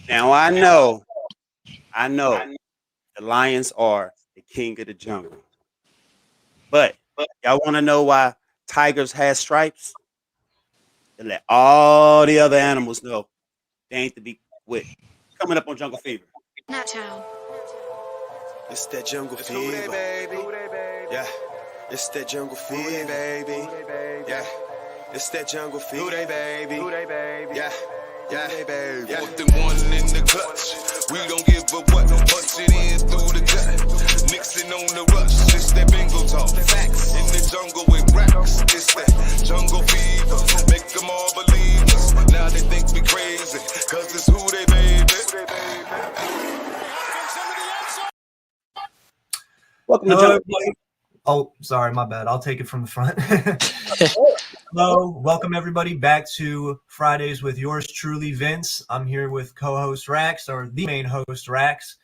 Now I know the Lions are the king of the jungle. But y'all want to know why tigers have stripes? To let all the other animals know they ain't to be with. Coming up on Jungle Fever. Nacho. It's that jungle fever, baby. Yeah, it's that jungle fever, baby. Yeah, it's that jungle fever, baby. Yeah. Yeah, baby. Fourth and one in the clutch. We don't give a what. Punch it in through the gut. Nixon on the rush. It's that Bengals Talk. Faxx in the jungle with Raxx. It's that jungle fever. Make them all believe us. Now they think we crazy. Cause it's who they baby. Welcome to Jungle Fever. Oh, sorry, my bad. I'll take it from the front. Hello, welcome everybody back to Fridays with yours truly, Vince. I'm here with co-host Raxx, or the main host Raxx.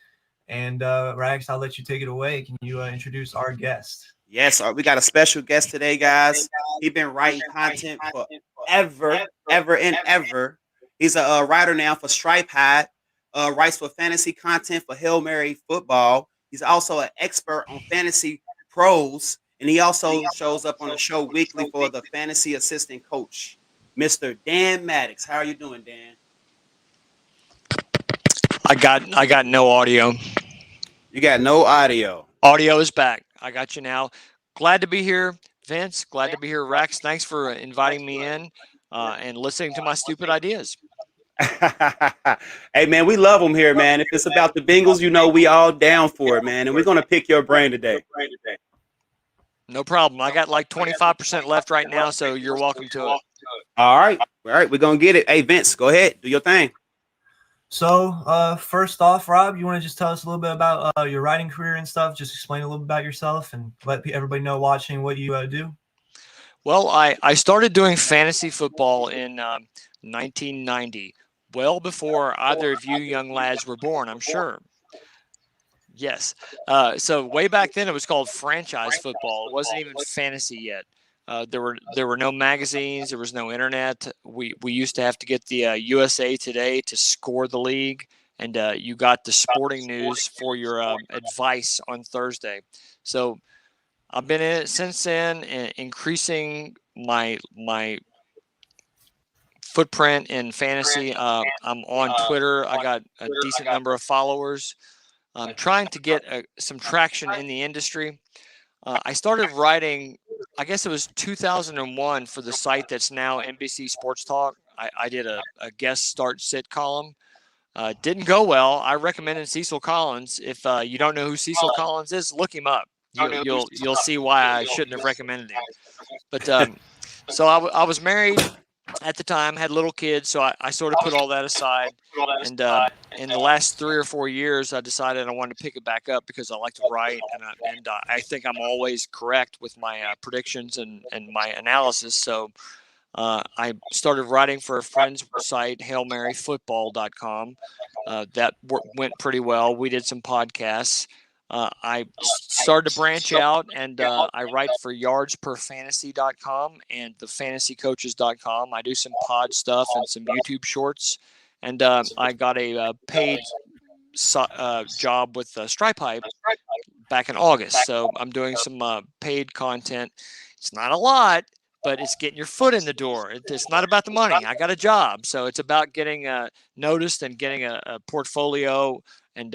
And Raxx, I'll let you take it away. Can you introduce our guest? Yes, we got a special guest today, guys. He's been writing content for ever and ever. He's a writer now for Stripe Hide, writes for fantasy content for Hail Mary Football. He's also an expert on fantasy pros, and he also shows up on the show weekly for the fantasy assistant coach, Mr. Dan Mattox. How are you doing, Dan? I got no audio. You got no audio. Audio is back. I got you now. Glad to be here, Vince. Glad to be here, Raxx. Thanks for inviting me in and listening to my stupid ideas. Hey, man, we love them here, man. If it's about the Bengals, you know we all down for it, man. And we're going to pick your brain today. No problem. I got like 25% left right now, so you're welcome to it. All right. We're going to get it. Hey, Vince, go ahead. Do your thing. So, first off, Rob, you want to just tell us a little bit about your writing career and stuff? Just explain a little bit about yourself and let everybody know watching what you do. Well, I started doing fantasy football in 1990, well before either of you young lads were born, I'm sure. Yes. So way back then, it was called franchise football. It wasn't even fantasy yet. There were no magazines. There was no internet. We used to have to get the USA Today to score the league, and you got the sporting news for your advice on Thursday. So I've been in it since then, increasing my footprint in fantasy. I'm on Twitter. I got a decent number of followers. I'm trying to get some traction in the industry. I started writing, I guess it was 2001 for the site that's now NBC Sports Talk. I did a guest start sit column. Didn't go well. I recommended Cecil Collins. If you don't know who Cecil Collins is, look him up. You'll see why I shouldn't have recommended him. But so I was married at the time, had little kids, so I sort of put all that aside. And in the last 3 or 4 years, I decided I wanted to pick it back up because I like to write, and I think I'm always correct with my predictions and my analysis. So I started writing for a friend's site, HailMaryFootball.com. That went pretty well. We did some podcasts. I started to branch out, and I write for yardsperfantasy.com and thefantasycoaches.com. I do some pod stuff and some YouTube shorts, and I got a paid job with Stripe Hype back in August. So I'm doing some paid content. It's not a lot, but it's getting your foot in the door. It's not about the money. I got a job, so it's about getting noticed and getting a portfolio and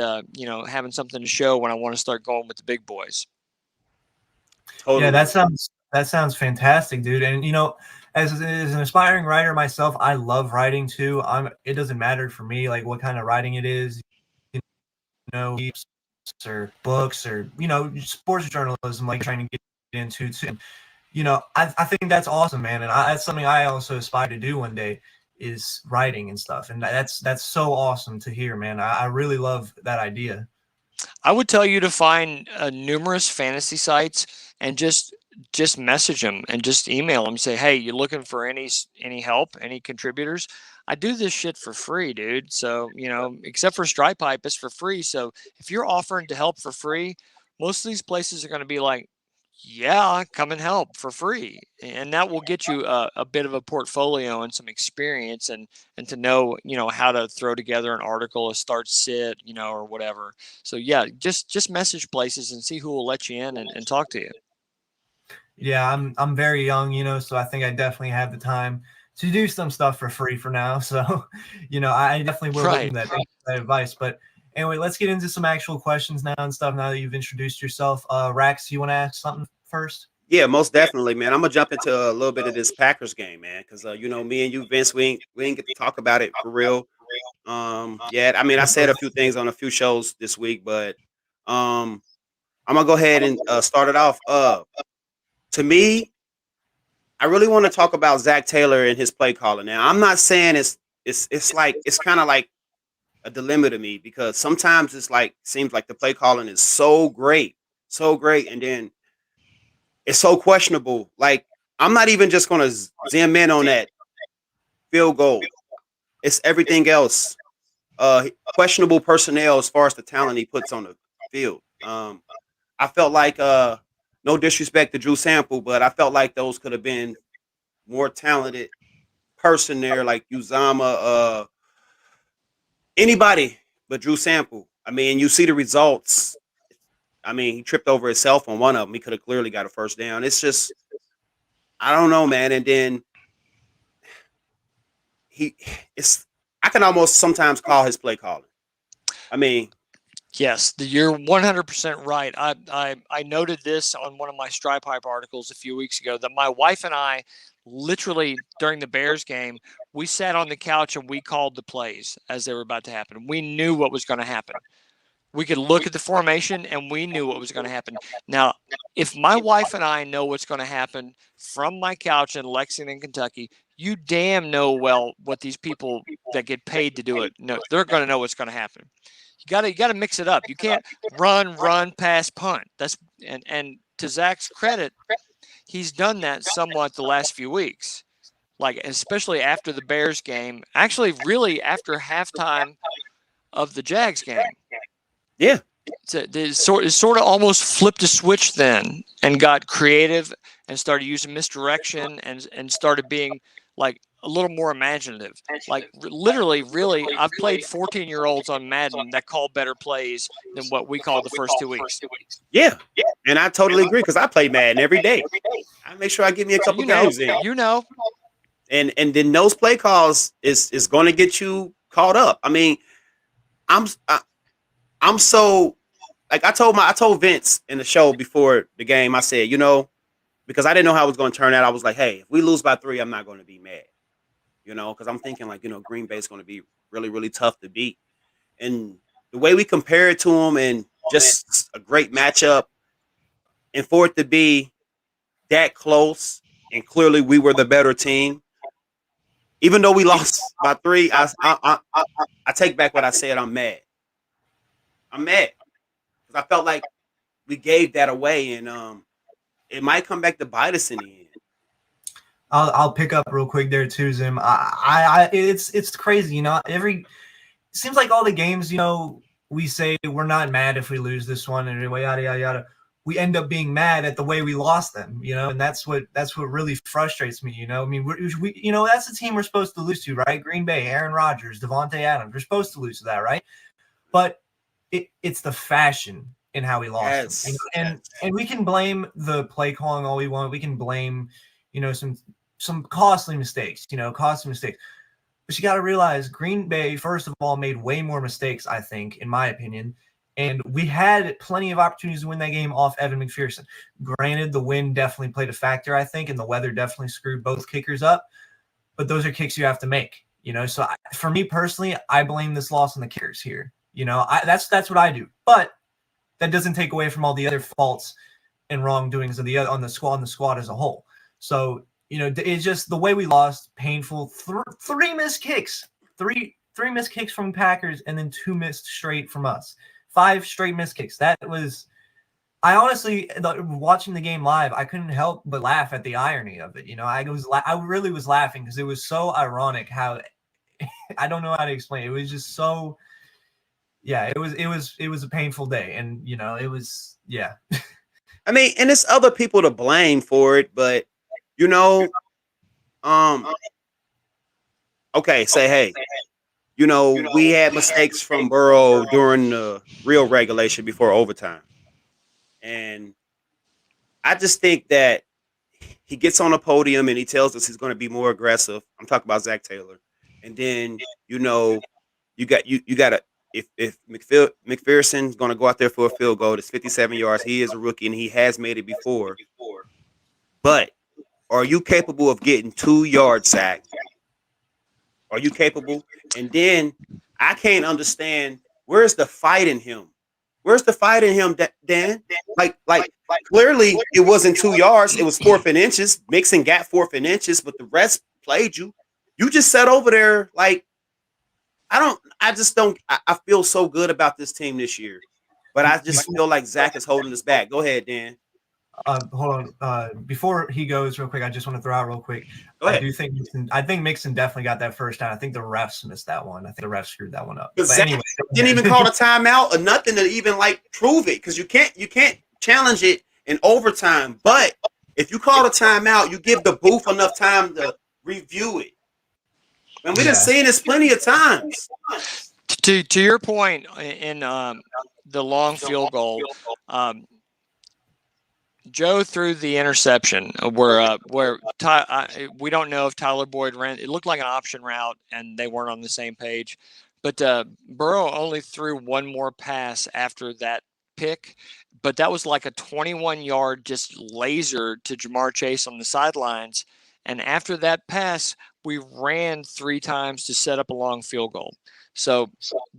having something to show when I want to start going with the big boys. Totally. Yeah, that sounds fantastic, dude. And as an aspiring writer myself, I love writing too. It doesn't matter for me like what kind of writing it is, or books or sports journalism, like trying to get into too. I think that's awesome, man, and that's something I also aspire to do one day, is writing and stuff, and that's so awesome to hear, man. I really love that idea. I would tell you to find numerous fantasy sites and just message them and just email them. Say, hey, you looking for any help, any contributors? I do this shit for free, dude. So except for Stripe Hype, it's for free. So if you're offering to help for free, most of these places are going to be like, yeah, come and help for free. And that will get you a bit of a portfolio and some experience and to know, how to throw together an article, a start sit, or whatever. So yeah, just message places and see who will let you in and talk to you. Yeah, I'm very young, so I think I definitely have the time to do some stuff for free for now. So, I definitely will look into that. Thank you for that advice. But anyway, let's get into some actual questions now and stuff. Now that you've introduced yourself, Raxx, you want to ask something first? Yeah, most definitely, man. I'm gonna jump into a little bit of this Packers game, man, because me and you, Vince, we ain't get to talk about it for real. Yeah, I mean, I said a few things on a few shows this week, but um, I'm gonna go ahead and start it off. To me, I really want to talk about Zach Taylor and his play calling. Now, I'm not saying it's kind of like a dilemma to me because sometimes it's like seems like the play calling is so great, and then it's so questionable. Like I'm not even just gonna zoom in on that field goal. It's everything else. Questionable personnel as far as the talent he puts on the field. I felt like no disrespect to Drew Sample, but I felt like those could have been more talented person there, like Uzama, anybody but Drew Sample. I mean, you see the results. I mean, he tripped over himself on one of them. He could have clearly got a first down. It's just, I don't know, man. And then he, it's, I can almost sometimes call his play calling. I mean, yes, you're 100% right. I noted this on one of my Stripe Hype articles a few weeks ago that my wife and I literally during the Bears game, we sat on the couch and we called the plays as they were about to happen. We knew what was going to happen. We could look at the formation and we knew what was going to happen. Now, if my wife and I know what's going to happen from my couch in Lexington, Kentucky, you damn know well what these people that get paid to do it know. They're going to know what's going to happen. You got to mix it up. You can't run, pass, punt. That's and to Zach's credit, he's done that somewhat the last few weeks. Like especially after the Bears game, actually really after halftime of the Jags game. yeah. It sort of almost flipped a switch then and got creative and started using misdirection and started being like a little more imaginative. Like literally, really, I've played 14-year-olds on Madden that call better plays than what we called the first 2 weeks. Yeah. And I totally agree because I play Madden every day. I make sure I give me a couple games in. And then those play calls is going to get you caught up. I mean, I'm so like I told Vince in the show before the game. I said, because I didn't know how it was going to turn out. I was like, hey, if we lose by 3, I'm not going to be mad, because I'm thinking like Green Bay is going to be really really tough to beat, and the way we compare it to them and just a great matchup, and for it to be that close and clearly we were the better team, even though we lost by 3. I take back what I said. I'm mad. Because I felt like we gave that away, and it might come back to bite us in the end. I'll pick up real quick there too, Zim. It's crazy, it seems like all the games, we say we're not mad if we lose this one and yada yada yada. We end up being mad at the way we lost them, and that's what really frustrates me, I mean, we that's the team we're supposed to lose to, right? Green Bay, Aaron Rodgers, Devontae Adams, we're supposed to lose to that, right? But it's the fashion in how we lost them. And we can blame the play calling all we want. We can blame, some costly mistakes, But you got to realize Green Bay, first of all, made way more mistakes, I think, in my opinion. And we had plenty of opportunities to win that game off Evan McPherson. Granted, the wind definitely played a factor, I think, and the weather definitely screwed both kickers up. But those are kicks you have to make, So for me personally, I blame this loss on the kickers here. That's what I do. But that doesn't take away from all the other faults and wrongdoings of on the squad as a whole. So, it's just the way we lost, painful. 3 missed kicks. Three missed kicks from Packers and then 2 missed straight from us. 5 straight missed kicks. That was – I honestly, watching the game live, I couldn't help but laugh at the irony of it. I really was laughing because it was so ironic how – I don't know how to explain it. It was just so yeah, it was a painful day, and it was I mean, and it's other people to blame for it, but you know, um, okay, say hey, we had mistakes from Burrow during the real regulation before overtime, and I just think that he gets on a podium and he tells us he's going to be more aggressive. I'm talking about Zach Taylor, and then you got to if McPherson's going to go out there for a field goal, it's 57 yards. He is a rookie and he has made it before, but are you capable of getting 2 yards sacked? Are you capable? And then I can't understand where's the fight in him. Where's the fight in him, Dan? Like clearly it wasn't 2 yards. It was 4 inches. Mixon got 4 inches, but the rest played you. You just sat over there like I just don't. I feel so good about this team this year, but I just feel like Zach is holding us back. Go ahead, Dan. Hold on. Before he goes, real quick, I just want to throw out real quick. I do think Mixon definitely got that first down. I think the refs missed that one. I think the refs screwed that one up. But anyway, didn't even call a timeout or nothing to even prove it because you can't challenge it in overtime. But if you call a timeout, you give the booth enough time to review it. And we done seen this plenty of times. To your point in the long field goal. Joe threw the interception where we don't know if Tyler Boyd ran. It looked like an option route, and they weren't on the same page. But Burrow only threw one more pass after that pick, but that was like a 21-yard just laser to Jamar Chase on the sidelines. And after that pass, we ran 3 times to set up a long field goal. So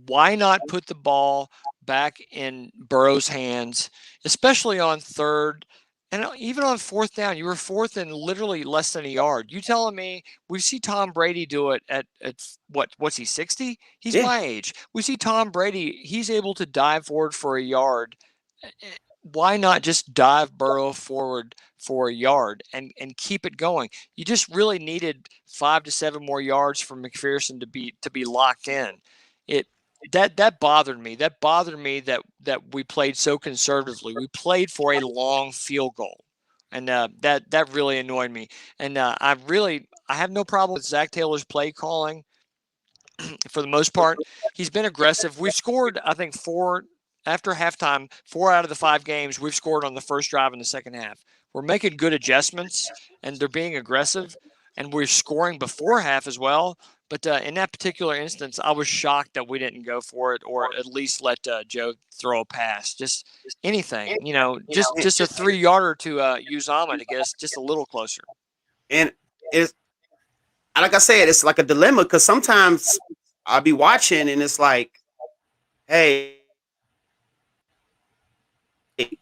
why not put the ball back in Burrow's hands, especially on third and even on fourth down? You were fourth and literally less than a yard. You telling me we see Tom Brady do it at what's he, 60? He's my age. We see Tom Brady, he's able to dive forward for a yard. Why not just dive Burrow forward for a yard and keep it going? You just really needed 5 to 7 more yards for McPherson to be locked in. That bothered me. That bothered me that we played so conservatively. We played for a long field goal, and that really annoyed me. And I have no problem with Zach Taylor's play calling. For the most part, he's been aggressive. We've scored, I think, 4 after halftime. 4 out of the 5 games we've scored on the first drive in the second half. We're making good adjustments, and they're being aggressive, and we're scoring before half as well. But in that particular instance, I was shocked that we didn't go for it, or at least let Joe throw a pass. Just anything, just a 3-yarder to Uzama to get us just a little closer. And it's like I said, it's like a dilemma because sometimes I'll be watching and it's like, hey,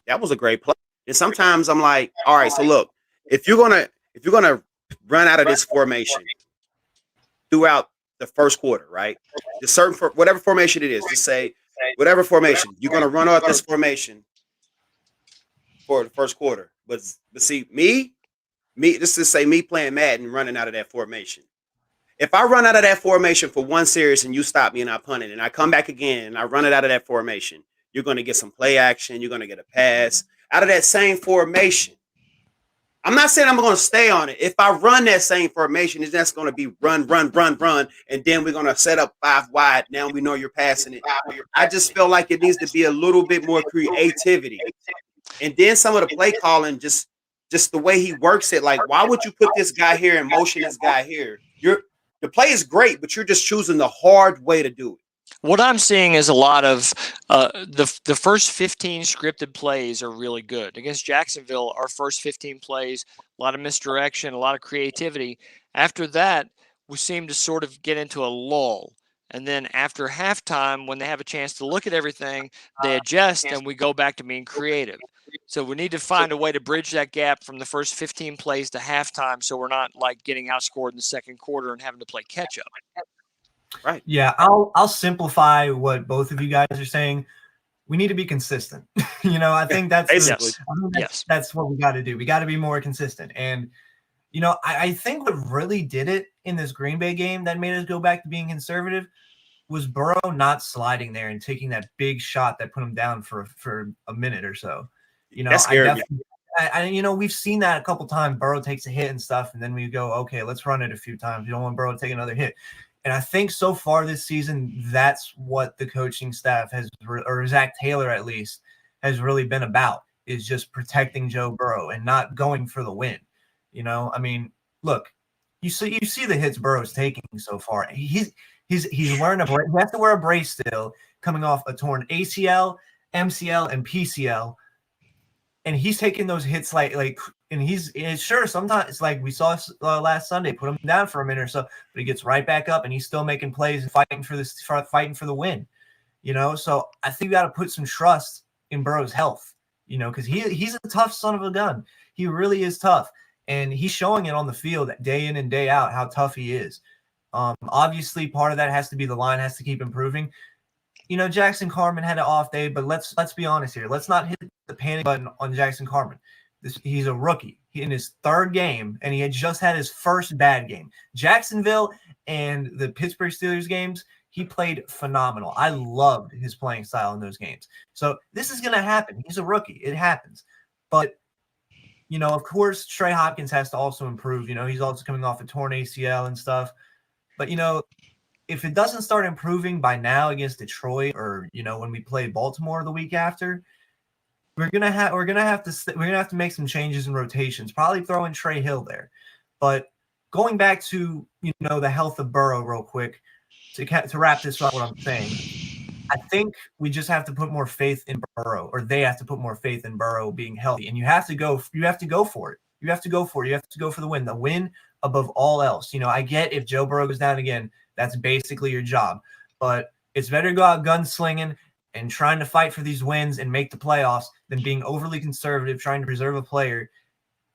that was a great play. And sometimes I'm like, all right, so look, if you're gonna run out of this formation throughout the first quarter, right? Whatever formation it is, just say whatever formation you're gonna run out this formation for the first quarter. But see, me, this is say me playing Madden running out of that formation. If I run out of that formation for one series and you stop me and I punt it and I come back again and I run it out of that formation, you're going to get some play action. You're going to get a pass out of that same formation. I'm not saying I'm going to stay on it. If I run that same formation, it's just going to be run, and then we're going to set up 5 wide. Now we know you're passing it. I just feel like it needs to be a little bit more creativity. And then some of the play calling, just the way he works it, like, why would you put this guy here and motion this guy here? The play is great, but you're just choosing the hard way to do it. What I'm seeing is a lot of the first 15 scripted plays are really good. Against Jacksonville, our first 15 plays, a lot of misdirection, a lot of creativity. After that, we seem to sort of get into a lull. And then after halftime, when they have a chance to look at everything, they adjust and we go back to being creative. So we need to find a way to bridge that gap from the first 15 plays to halftime so we're not like getting outscored in the second quarter and having to play catch up. Right. Yeah, I'll simplify what both of you guys are saying. We need to be consistent. I think that's that's what we got to do. We got to be more consistent. And I think what really did it in this Green Bay game that made us go back to being conservative was Burrow not sliding there and taking that big shot that put him down for a minute or so. That scared me. We've seen that a couple times. Burrow takes a hit and stuff, and then we go, okay, let's run it a few times. We don't want Burrow to take another hit. And I think so far this season, that's what the coaching staff or Zach Taylor at least, has really been about, is just protecting Joe Burrow and not going for the win. I mean, look, you see the hits Burrow's taking so far. He's wearing he has to wear a brace still, coming off a torn ACL, MCL, and PCL. And he's taking those hits and he's sure sometimes it's like we saw last Sunday, put him down for a minute or so, but he gets right back up and he's still making plays and fighting for the win. So I think you got to put some trust in Burrow's health, because he's a tough son of a gun. He really is tough, and he's showing it on the field day in and day out how tough he is. Obviously, part of that has to be the line has to keep improving. Jackson Carman had an off day, but let's be honest here. Let's not hit the panic button on Jackson Carman. He's a rookie. In his third game, and he had just had his first bad game. Jacksonville and the Pittsburgh Steelers games, he played phenomenal. I loved his playing style in those games. So this is going to happen. He's a rookie. It happens. But, of course, Trey Hopkins has to also improve. He's also coming off a torn ACL and stuff. But, if it doesn't start improving by now against Detroit, or when we play Baltimore the week after, we're gonna have to make some changes in rotations. Probably throw in Trey Hill there. But going back to the health of Burrow real quick to wrap this up, what I'm saying, I think we just have to put more faith in Burrow, or they have to put more faith in Burrow being healthy, and you have to go for it. You have to go for it. You have to go for the win. The win above all else. I get if Joe Burrow goes down again, that's basically your job. But it's better to go out gunslinging and trying to fight for these wins and make the playoffs than being overly conservative, trying to preserve a player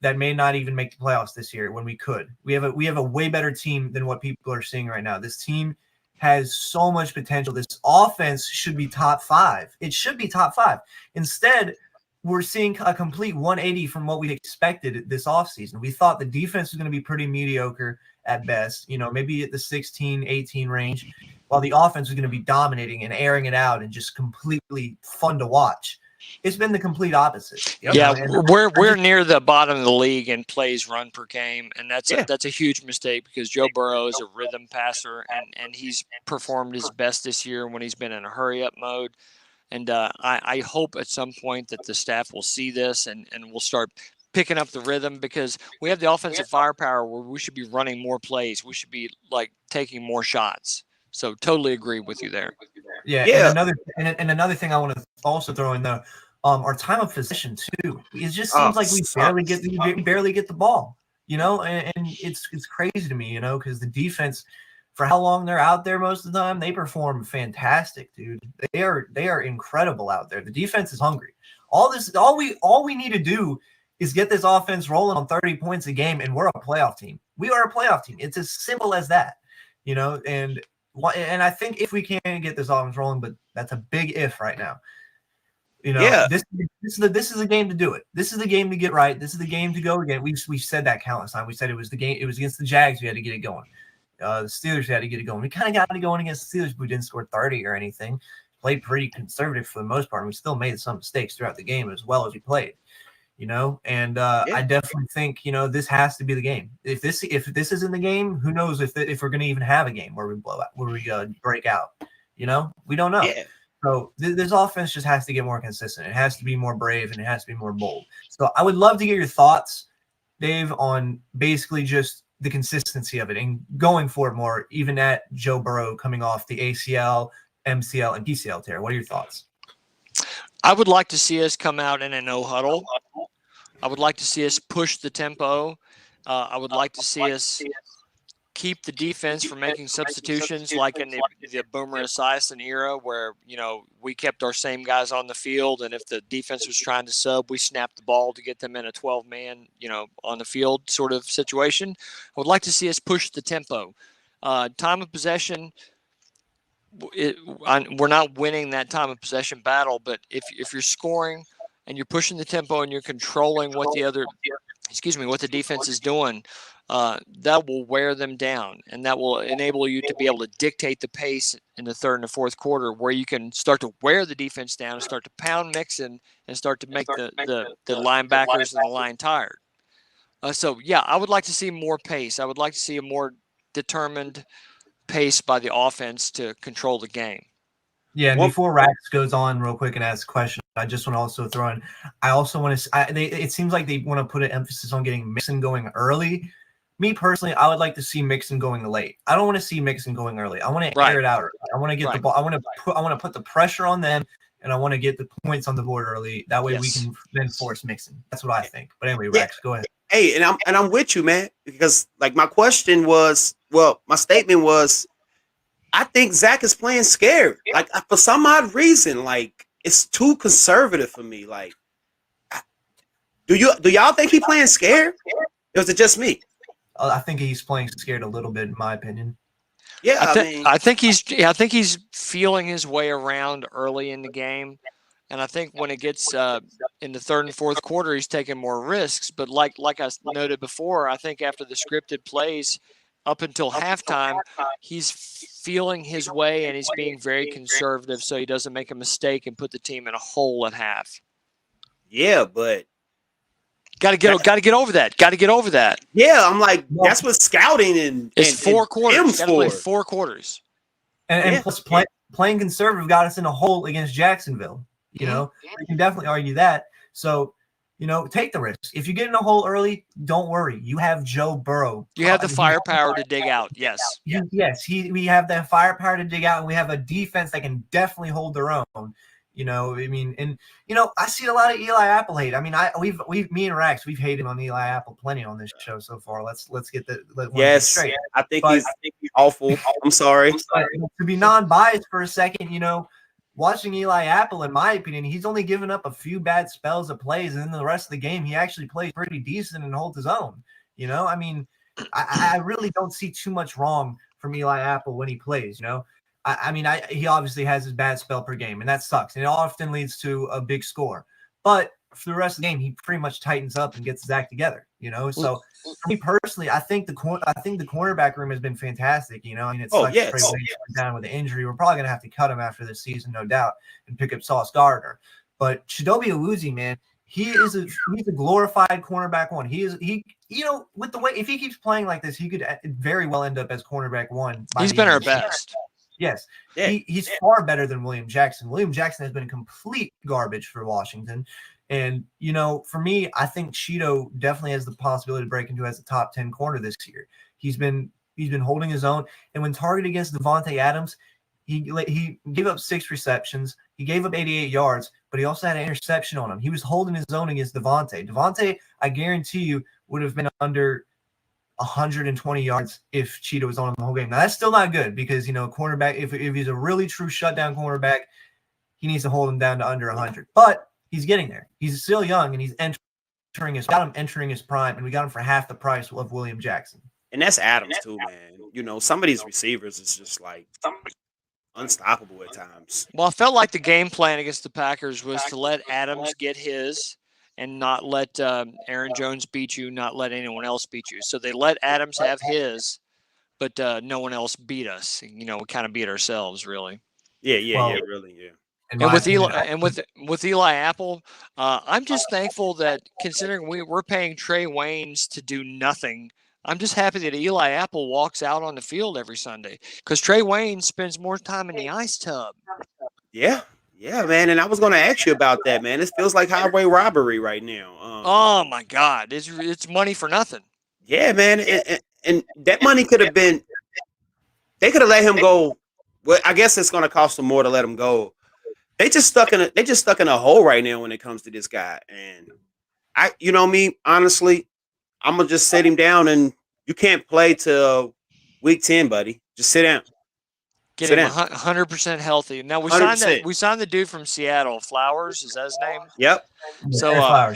that may not even make the playoffs this year when we could. We have a way better team than what people are seeing right now. This team has so much potential. This offense should be top 5. It should be top 5. Instead, we're seeing a complete 180 from what we expected this offseason. We thought the defense was going to be pretty mediocre at best, maybe at the 16, 18 range, while the offense was going to be dominating and airing it out and just completely fun to watch. It's been the complete opposite. Yeah, we're near the bottom of the league in plays run per game, and that's a huge mistake because Joe Burrow is a rhythm passer, and he's performed his best this year when he's been in a hurry-up mode. And I hope at some point that the staff will see this and will start picking up the rhythm, because we have the offensive firepower where we should be running more plays. We should be taking more shots. So totally agree with you there. Yeah. And another thing I want to also throw in there, our time of possession too. It just seems like we barely get the ball, and it's crazy to me, because the defense, for how long they're out there most of the time, they perform fantastic, dude. They are incredible out there. The defense is hungry. All we need to do is get this offense rolling on 30 points a game, and we're a playoff team. We are a playoff team. It's as simple as that, and I think if we can get this offense rolling, but that's a big if right now. This is a game to do it. This is the game to get right. This is the game to go again. We've said that countless times. We said it was the game. It was against the Jags. We had to get it going. The Steelers had to get it going. We kind of got it going against the Steelers, but we didn't score 30 or anything. Played pretty conservative for the most part, and we still made some mistakes throughout the game as well as we played. I definitely think this has to be the game. If this isn't the game, who knows if we're going to even have a game where we blow out, where we break out. We don't know. Yeah. So this offense just has to get more consistent. It has to be more brave, and it has to be more bold. So I would love to get your thoughts, Dave, on basically just the consistency of it and going for it more, even at Joe Burrow coming off the ACL, MCL, and PCL tear. What are your thoughts? I would like to see us come out in a no huddle. I would like to see us push the tempo. I would like to see us keep the defense from making substitutions like in the Boomer Esiason era where, we kept our same guys on the field, and if the defense was trying to sub, we snapped the ball to get them in a 12-man, on the field sort of situation. I would like to see us push the tempo. Time of possession, we're not winning that time of possession battle, but if you're scoring and you're pushing the tempo and you're controlling what the other what the defense is doing, that will wear them down, and that will enable you to be able to dictate the pace in the third and the fourth quarter, where you can start to wear the defense down and start to pound Mixon and start to make the linebackers and the line tired. So, yeah, I would like to see more pace. I would like to see a more determined pace by the offense to control the game. Yeah, and before Raxx goes on real quick and asks a question, I just want to also throw in, I also want to, it seems like they want to put an emphasis on getting Mixon going early. Me personally, I would like to see Mixon going late. I don't want to see Mixon going early. I want to air it out early. I want to get the ball. I want to put the pressure on them, and I want to get the points on the board early. That way we can then force Mixon. That's what I think. But anyway, Raxx, go ahead. Hey, and I'm with you, man, because like my statement was, I think Zach is playing scared. Like for some odd reason, like it's too conservative for me. Like, do y'all think he's playing scared? Or is it just me? I think he's playing scared a little bit, in my opinion. Yeah, I think he's feeling his way around early in the game, and I think when it gets in the third and fourth quarter, he's taking more risks. But like I noted before, I think after the scripted plays, up until halftime, he's feeling his way and he's being very conservative so he doesn't make a mistake and put the team in a hole at half. Yeah, but got to get over that. Got to get over that. Yeah, I'm like, that's what scouting and it's 4 quarters. Got to play 4 quarters. And plus, playing conservative got us in a hole against Jacksonville. You know, you can definitely argue that. So, you know, take the risk. If you get in a hole early, don't worry. You have Joe Burrow. You have the firepower to dig out. Yes. We have that firepower to dig out, and we have a defense that can definitely hold their own. You know, I mean, and you know, I see a lot of Eli Apple hate. I mean, me and Raxx, we've hated on Eli Apple plenty on this show so far. Let's get straight. I think he's awful. I'm sorry. To be non-biased for a second, you know, watching Eli Apple, in my opinion, he's only given up a few bad spells of plays, and then the rest of the game, he actually plays pretty decent and holds his own. You know, I mean, I really don't see too much wrong from Eli Apple when he plays. You know, I mean, he obviously has his bad spell per game, and that sucks, and it often leads to a big score. But for the rest of the game, he pretty much tightens up and gets his act together. You know, so for me personally, I think the cornerback room has been fantastic. You know, I mean, it sucks Trey Waynes went down with an injury. We're probably gonna have to cut him after this season, no doubt, and pick up Sauce Gardner. But Chidobe Awuzie, man, he's a glorified cornerback one. You know, with the way, if he keeps playing like this, he could very well end up as cornerback one. He's been our best. Yes, he's far better than William Jackson. William Jackson has been complete garbage for Washington. And, you know, for me, I think Cheeto definitely has the possibility to break into as a top 10 corner this year. He's been holding his own. And when targeted against Devontae Adams, he gave up 6 receptions. He gave up 88 yards, but he also had an interception on him. He was holding his own against Devontae. Devontae, I guarantee you, would have been under 120 yards if Cheeto was on him the whole game. Now, that's still not good because, you know, cornerback, if he's a really true shutdown cornerback, he needs to hold him down to under 100. But he's getting there. He's still young, and he's entering his prime, and we got him for half the price of William Jackson. And that's Adams too, man. You know, some of these receivers is just like unstoppable at times. Well, I felt like the game plan against the Packers was to let Adams get his and not let Aaron Jones beat you, not let anyone else beat you. So they let Adams have his, but no one else beat us. You know, we kind of beat ourselves, really. Yeah. And with Eli Apple, I'm just thankful that considering we're paying Trey Waynes to do nothing, I'm just happy that Eli Apple walks out on the field every Sunday because Trey Waynes spends more time in the ice tub. Yeah, man. And I was going to ask you about that, man. It feels like highway robbery right now. Oh my God, it's money for nothing. Yeah, man. And that money could have been. They could have let him go. Well, I guess it's going to cost them more to let him go. They just stuck in a hole right now when it comes to this guy. And you know me, honestly, I'm gonna just sit him down, and you can't play till week 10, buddy. Just sit down. Get him 100% healthy. Now we signed the dude from Seattle, Flowers. Is that his name? Yep. So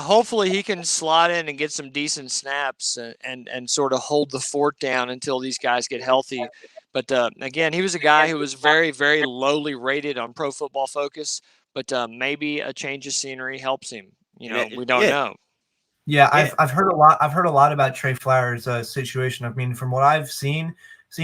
hopefully he can slot in and get some decent snaps and sort of hold the fort down until these guys get healthy. But again, he was a guy who was very, very lowly rated on Pro Football Focus. But maybe a change of scenery helps him. You know, we don't know. Yeah, I've heard a lot. I've heard a lot about Trey Flowers' situation. I mean, from what I've seen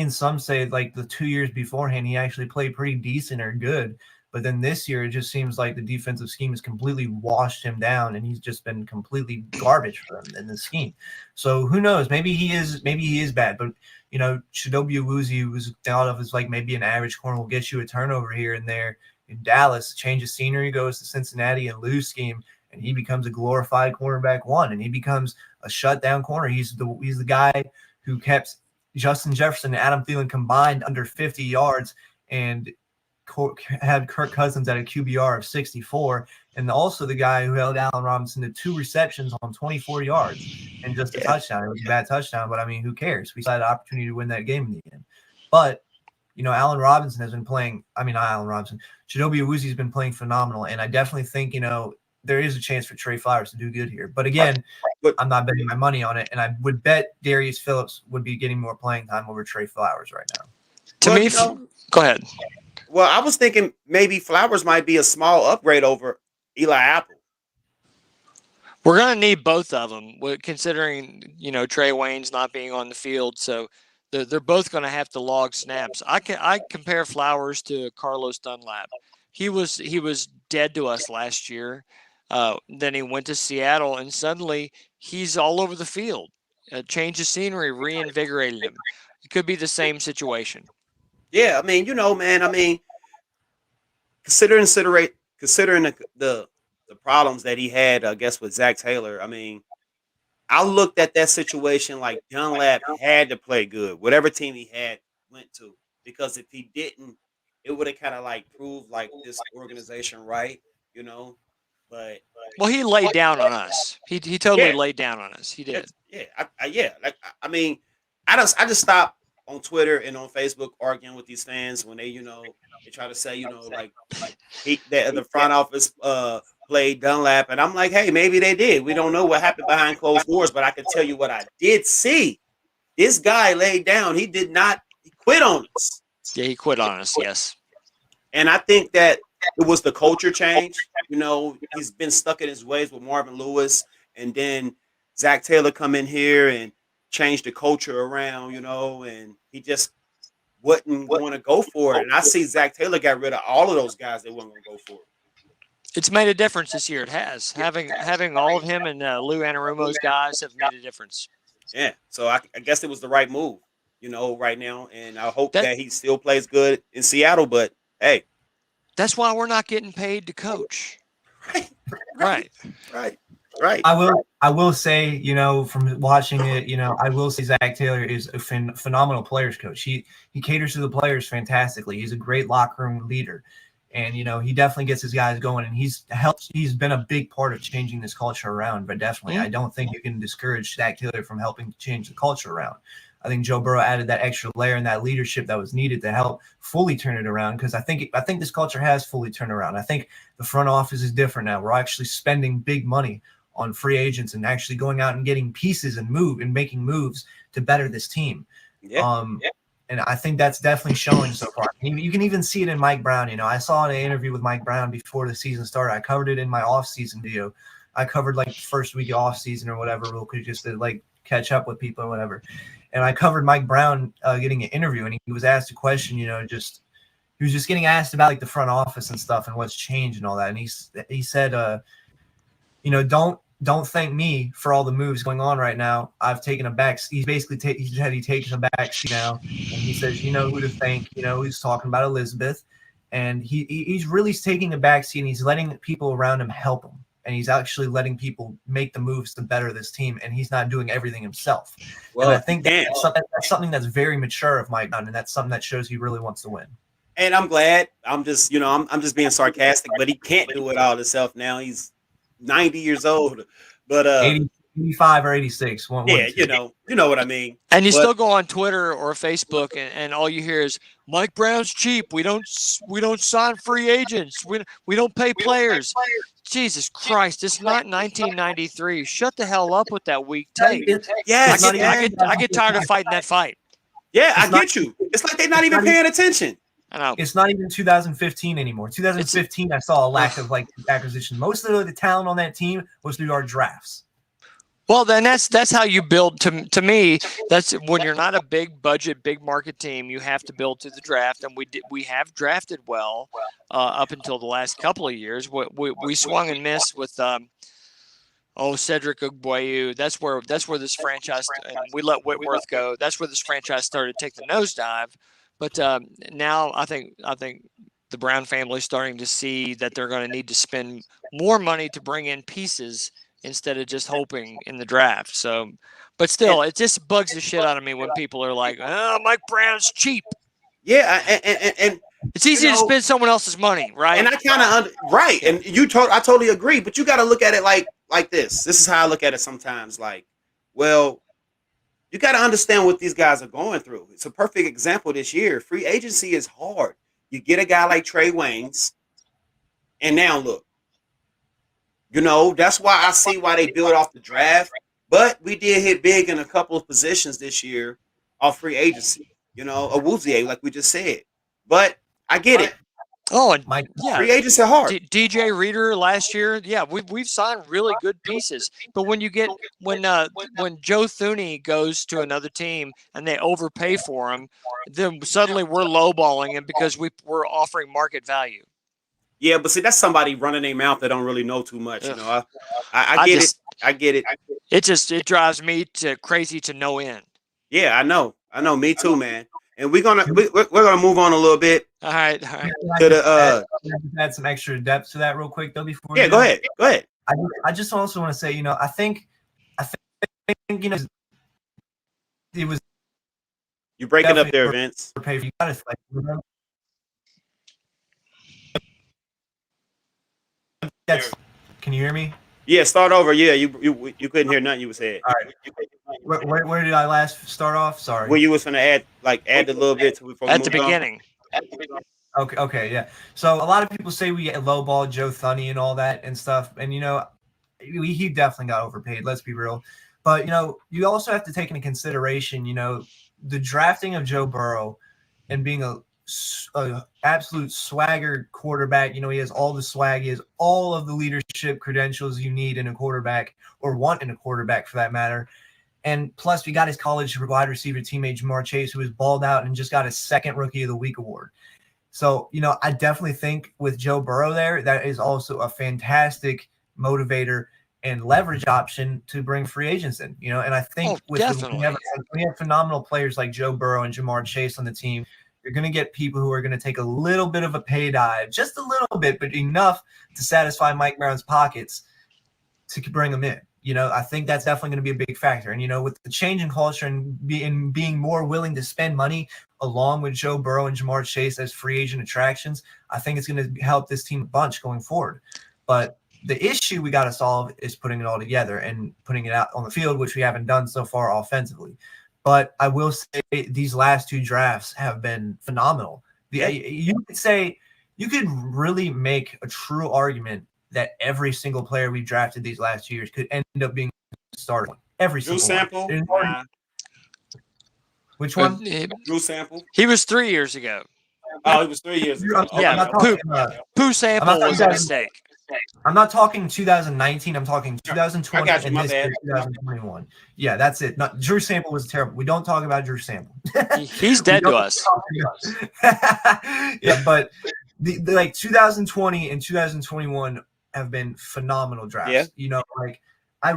some say like the 2 years beforehand, he actually played pretty decent or good. But then this year, it just seems like the defensive scheme has completely washed him down, and he's just been completely garbage for them in the scheme. So who knows? Maybe he is bad. But Chidobe Awuzie, who was thought of as like maybe an average corner, will get you a turnover here and there in Dallas. Change of scenery, goes to Cincinnati and lose scheme, and he becomes a glorified cornerback one, and he becomes a shutdown corner. He's the guy who kept Justin Jefferson and Adam Thielen combined under 50 yards and had Kirk Cousins at a QBR of 64, and also the guy who held Allen Robinson to 2 receptions on 24 yards and just a touchdown. It was a bad touchdown, but I mean, who cares? We still had an opportunity to win that game in the end. But Allen Robinson has been playing. I mean, not Allen Robinson. Chidobe Awuzie has been playing phenomenal, and I definitely think there is a chance for Trey Flowers to do good here. But again, I'm not betting my money on it, and I would bet Darius Phillips would be getting more playing time over Trey Flowers right now. Go ahead. Well, I was thinking maybe Flowers might be a small upgrade over Eli Apple. We're going to need both of them, considering, Trey Wayne's not being on the field. So they're both going to have to log snaps. I compare Flowers to Carlos Dunlap. He was dead to us last year. Then he went to Seattle, and suddenly he's all over the field. A change of scenery reinvigorated him. It could be the same situation. Yeah, I mean, man. I mean, considering the problems that he had, I guess, with Zach Taylor. I mean, I looked at that situation like Dunlap had to play good, whatever team he had went to, because if he didn't, it would have kind of like proved like this organization right, But he laid down on us. He totally laid down on us. He did. I mean, I just stopped on Twitter and on Facebook arguing with these fans when they try to say like the front office played Dunlap, and I'm like, hey, maybe they did. We don't know what happened behind closed doors, but I can tell you what I did see. This guy laid down. He quit on us. Yeah, he quit on us. Yes. And I think that it was the culture change. He's been stuck in his ways with Marvin Lewis, and then Zach Taylor come in here and change the culture around, and he just wasn't going to go for it. And I see Zach Taylor got rid of all of those guys that weren't going to go for it. It's made a difference this year. It has. Having all of him and Lou Anarumo's guys have made a difference. Yeah, so I guess it was the right move, right now, and I hope that he still plays good in Seattle. But hey, that's why we're not getting paid to coach. Right. I will say, from watching it, I will say Zach Taylor is a phenomenal players coach. He caters to the players fantastically. He's a great locker room leader. And, he definitely gets his guys going, and he's been a big part of changing this culture around. But definitely, I don't think you can discourage Zach Taylor from helping to change the culture around. I think Joe Burrow added that extra layer and that leadership that was needed to help fully turn it around, because I think this culture has fully turned around. I think the front office is different now. We're actually spending big money on free agents and actually going out and getting pieces and making moves to better this team. And I think that's definitely showing so far. You can even see it in Mike Brown. I saw an interview with Mike Brown before the season started. I covered it in my off-season video. I covered like the first week of off-season or whatever, real quick, just to like catch up with people or whatever. And I covered Mike Brown getting an interview, and he was asked a question, he was just getting asked about like the front office and stuff and what's changed and all that. And he said, don't thank me for all the moves going on right now. I've taken a back. He's basically he takes a back seat now, and he says, who to thank. He's talking about Elizabeth, and he's really taking a back seat, and he's letting people around him help him, and he's actually letting people make the moves to better this team, and he's not doing everything himself. Well, and I think that's something that's very mature of Mike Brown, and that's something that shows he really wants to win. And I'm glad. I'm just being sarcastic, but he can't do it all himself now. He's 90 years old, but 85 or 86. You know what I mean. And you still go on Twitter or Facebook, and all you hear is Mike Brown's cheap. We don't sign free agents. We don't pay players. Jesus Christ! It's not 1993. Shut the hell up with that weak take. I get tired of fighting that fight. Yeah, I get you. It's like they're not even paying attention. I know. It's not even 2015 anymore. 2015, I saw a lack of like acquisition. Most of the talent on that team was through our drafts. Well, then that's how you build. To me, that's when you're not a big budget, big market team. You have to build to the draft, and we have drafted well up until the last couple of years. We swung and missed with Cedric Ogbueyu. That's where this franchise, and we let Whitworth go. That's where this franchise started to take the nosedive. But now I think the Brown family is starting to see that they're going to need to spend more money to bring in pieces instead of just hoping in the draft. So, but still, it just bugs the shit out of me when people are like, "Oh, Mike Brown's cheap." Yeah, and it's easy to spend someone else's money, right? And I kind of right, and I totally agree. But you got to look at it like this. This is how I look at it sometimes. Like, well, you got to understand what these guys are going through. It's a perfect example this year. Free agency is hard. You get a guy like Trey Waynes, and now look. That's why I see why they build off the draft. But we did hit big in a couple of positions this year off free agency. Awuzie, like we just said. But I get it. Oh, and free agency hard. DJ Reader last year, we've signed really good pieces. But when you get when Joe Thuney goes to another team and they overpay for him, then suddenly we're lowballing him because we're offering market value. Yeah, but see, that's somebody running their mouth that don't really know too much. I get it. I get it. It drives me crazy to no end. Yeah, I know. Me too, man. And we're gonna move on a little bit. All right. To the add some extra depth to that real quick though before. Yeah, go ahead. I just also want to say, I think it was. You're breaking up there, Vince. Can you hear me? Yeah, start over. Yeah, you couldn't hear nothing you was saying. All right. Where did I last start off? Sorry. Where you was gonna add a little bit before at the beginning. Okay, yeah. So a lot of people say we get lowball Joe Thuney and all that and stuff, and he definitely got overpaid. Let's be real. But you also have to take into consideration, the drafting of Joe Burrow and being a absolute swagger quarterback. He has all the swag. He has all of the leadership credentials you need in a quarterback, or want in a quarterback for that matter. And plus, we got his college wide receiver teammate Jamar Chase, who was balled out and just got his second Rookie of the Week award. So, I definitely think with Joe Burrow there, that is also a fantastic motivator and leverage option to bring free agents in. And I think we have phenomenal players like Joe Burrow and Jamar Chase on the team. You're going to get people who are going to take a little bit of a pay dive, just a little bit, but enough to satisfy Mike Brown's pockets to bring them in. I think that's definitely going to be a big factor. And, with the change in culture and being more willing to spend money along with Joe Burrow and Jamar Chase as free agent attractions, I think it's going to help this team a bunch going forward. But the issue we got to solve is putting it all together and putting it out on the field, which we haven't done so far offensively. But I will say these last two drafts have been phenomenal. You could really make a true argument that every single player we drafted these last 2 years could end up being starting. Every single sample. One. Which one? Drew Sample. He was 3 years ago. Oh, he was 3 years ago. Yeah, Pooh Sample was a mistake. I'm not talking 2019. I'm talking 2020 and this year, 2021. Yeah, that's it. Drew Sample was terrible. We don't talk about Drew Sample. He's dead to us. Yeah, but the 2020 and 2021 have been phenomenal drafts. Yeah. I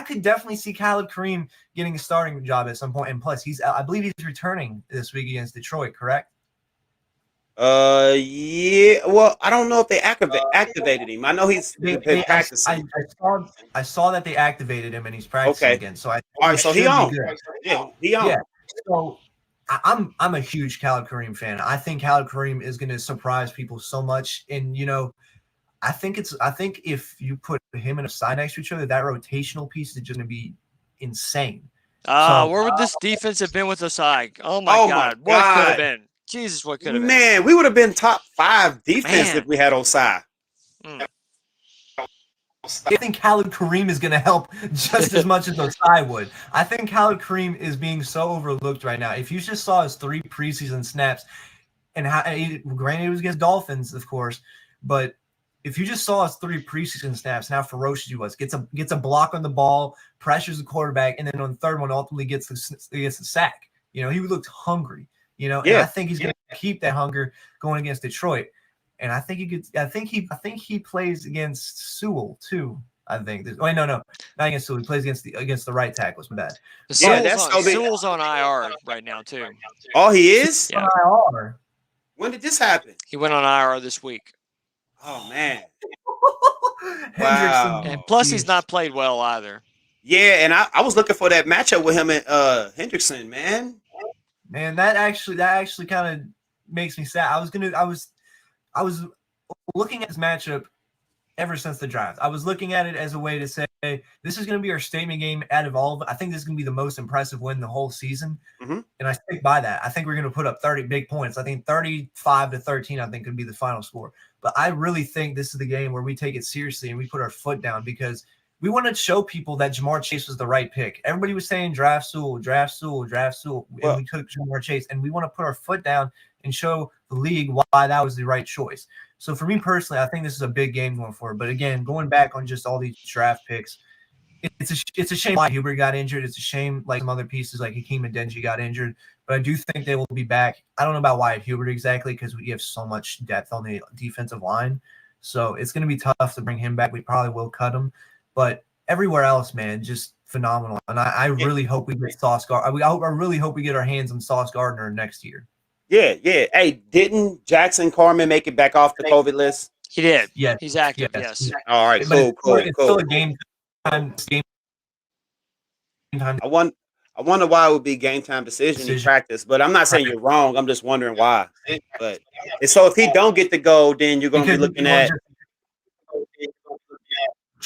could definitely see Khalid Kareem getting a starting job at some point. And plus, I believe he's returning this week against Detroit. Correct? Yeah. Well, I don't know if they activated him. I know he's been practicing. I saw that they activated him and he's practicing again. So all right. So he on. Yeah, he on. Yeah. So I'm a huge Khalid Kareem fan. I think Khalid Kareem is going to surprise people so much. And I think if you put him and a side next to each other, that rotational piece is just going to be insane. Where would this defense have been with Osai? Oh my God. What could have been? Jesus, what could have been? Man, we would have been top 5 defense if we had Osai. I think Khalid Kareem is going to help just as much as Osai would. I think Khalid Kareem is being so overlooked right now. If you just saw his 3 preseason snaps, and granted it was against Dolphins, of course, but if you just saw his 3 preseason snaps and how ferocious he was, gets a block on the ball, pressures the quarterback, and then on the third one ultimately gets the sack. He looked hungry. And I think he's going to keep that hunger going against Detroit. And I think he plays against Sewell too. I think. Wait, no, not against Sewell. He plays against the right tackle. It's my bad. Sewell's on IR right now too. Oh, he is? Yeah. IR. When did this happen? He went on IR this week. Oh man. Wow. And plus, he's not played well either. Yeah, and I was looking for that matchup with him and Hendrickson, man. Man, that actually kind of makes me sad. I was looking at this matchup ever since the draft. I was looking at it as a way to say, this is going to be our statement game out of all of it. I think this is going to be the most impressive win the whole season. Mm-hmm. And I stick by that. I think we're going to put up 30 big points. I think 35-13, I think, could be the final score. But I really think this is the game where we take it seriously and we put our foot down, because we want to show people that Ja'Marr Chase was the right pick. Everybody was saying draft Sewell. And we took Ja'Marr Chase. And we want to put our foot down and show the league why that was the right choice. So for me personally, I think this is a big game going forward. But again, going back on just all these draft picks, it's a shame why Hubert got injured. It's a shame like some other pieces like Hakeem and Denji got injured. But I do think they will be back. I don't know about Wyatt Hubert exactly, because we have so much depth on the defensive line. So it's going to be tough to bring him back. We probably will cut him. But everywhere else, man, just phenomenal. And I really hope we get Sauce Gardner. I really hope we get our hands on Sauce Gardner next year. Yeah. Hey, didn't Jackson Carman make it back off the COVID list? He did. Yeah. He's active, yes. All right, But cool. It's still a game time. I wonder why it would be game time decision in practice, but I'm not saying you're wrong. I'm just wondering why. But so if he don't get the go, then you're going to be looking at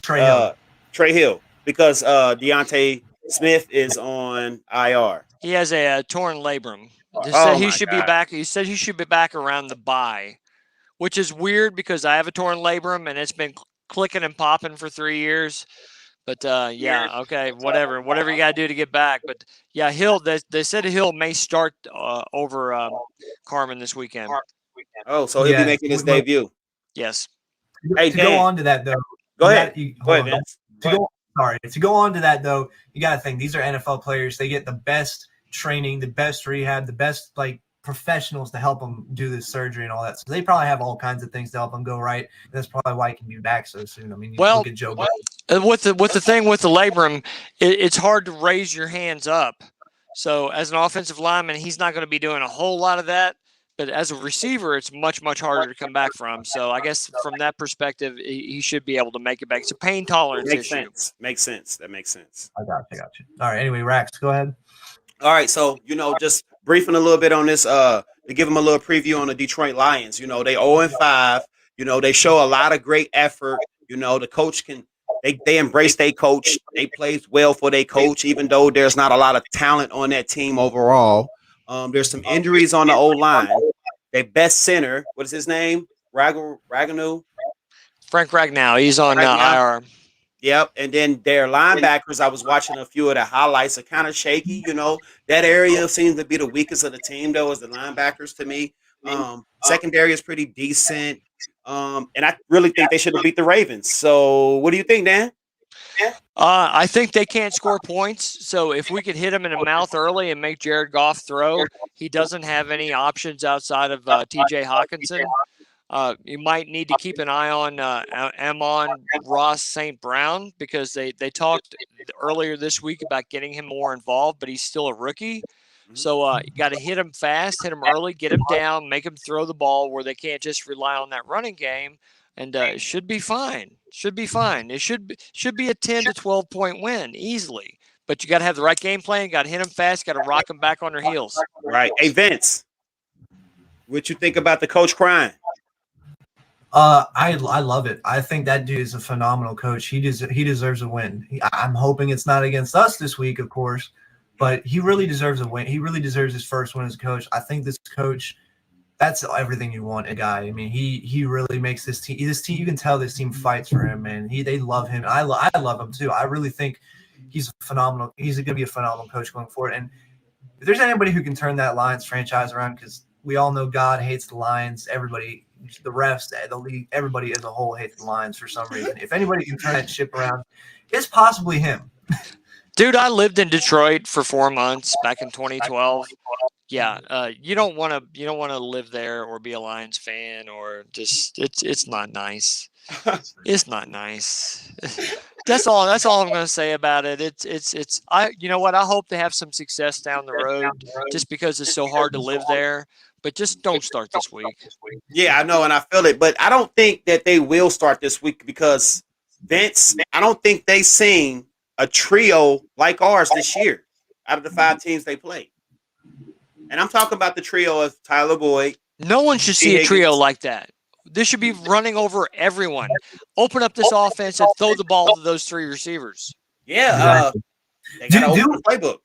Trey Hill, because Deontay Smith is on IR. He has a torn labrum. He should be back. He said he should be back around the bye, which is weird because I have a torn labrum and it's been clicking and popping for 3 years. But okay, whatever you got to do to get back. But yeah, Hill. They said Hill may start over Carman this weekend. Oh, so he'll be making his debut. Yes. Hey, to go on to that though. Go ahead. Go ahead, Vince. To go on to that though, you got to think these are NFL players. They get the best training, the best rehab, the best professionals to help them do this surgery and all that. So they probably have all kinds of things to help them go right. And that's probably why he can be back so soon. I mean, look at Joe. With the thing with the labrum, it's hard to raise your hands up. So as an offensive lineman, he's not going to be doing a whole lot of that. But as a receiver, it's much, much harder to come back from. So I guess from that perspective, he should be able to make it back. It's a pain tolerance issue. Makes sense. That makes sense. I got you. All right. Anyway, Raxx, go ahead. All right. So, just briefing a little bit on this, to give them a little preview on the Detroit Lions. They 0-5. They show a lot of great effort. The coach they embrace their coach. They play well for their coach, even though there's not a lot of talent on that team overall. There's some injuries on the O-line. Their best center, what is his name? Raganu? Frank Ragnow. He's on IR. Yep. And then their linebackers, I was watching a few of the highlights, are kind of shaky. That area seems to be the weakest of the team, though, is the linebackers to me. Secondary is pretty decent. And I really think they should have beat the Ravens. So what do you think, Dan? I think they can't score points. So if we could hit him in the mouth early and make Jared Goff throw, he doesn't have any options outside of TJ Hawkinson. You might need to keep an eye on Amon-Ross St. Brown, because they talked earlier this week about getting him more involved, but he's still a rookie. So you got to hit him fast, hit him early, get him down, make him throw the ball where they can't just rely on that running game, and it should be fine. It should be a 10 to 12 point win easily. But you got to have the right game plan. Got to hit them fast. Got to rock them back on their heels. Right. Hey, Vince, what you think about the coach crying? I love it. I think that dude is a phenomenal coach. He deserves a win. I'm hoping it's not against us this week, of course, but he really deserves a win. He really deserves his first win as a coach. I think this coach, that's everything you want a guy. I mean, he really makes this team. You can tell this team fights for him, man. They love him. I love him too. I really think he's phenomenal. He's going to be a phenomenal coach going forward. And if there's anybody who can turn that Lions franchise around, because we all know God hates the Lions. Everybody the refs, the league, everybody as a whole hates the Lions for some reason. If anybody can turn that ship around, it's possibly him. Dude, I lived in Detroit for 4 months back in 2012. Yeah, you don't want to live there or be a Lions fan, or just it's not nice. It's not nice. That's all I'm going to say about it. It's you know what? I hope they have some success down the road, just because it's so hard to live there. But just don't start this week. Yeah, I know, and I feel it, but I don't think that they will start this week because Vince, I don't think they seen a trio like ours this year out of the 5 teams they played. And I'm talking about the trio of Tyler Boyd. No one should see a trio like that. This should be running over everyone. Open up this offense and throw the ball to those 3 receivers. Yeah, they got to open the playbook.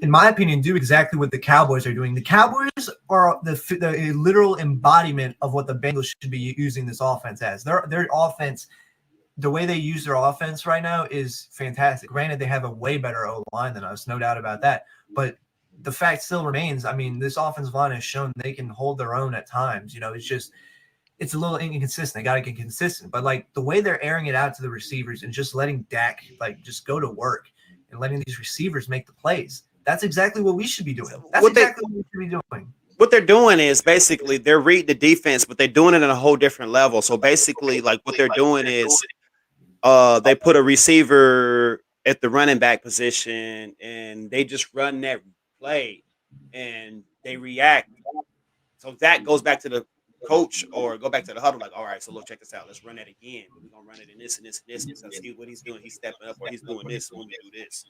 In my opinion, do exactly what the Cowboys are doing. The Cowboys are the literal embodiment of what the Bengals should be using this offense as. Their offense, the way they use their offense right now is fantastic. Granted, they have a way better O-line than us, no doubt about that. But the fact still remains, I mean, this offensive line has shown they can hold their own at times. You know, it's a little inconsistent. They got to get consistent. But, like, the way they're airing it out to the receivers and just letting Dak, like, just go to work and letting these receivers make the plays, that's exactly what we should be doing. That's exactly what we should be doing. What they're doing is basically they're reading the defense, but they're doing it at a whole different level. So, basically, like, what they're doing is they put a receiver at the running back position, and they just run that play, and they react. So that goes back to the coach or go back to the huddle, like, all right, so look, check this out. Let's run that again. We're gonna run it in this and this and this because what he's doing, he's stepping up, or he's doing this when we do this.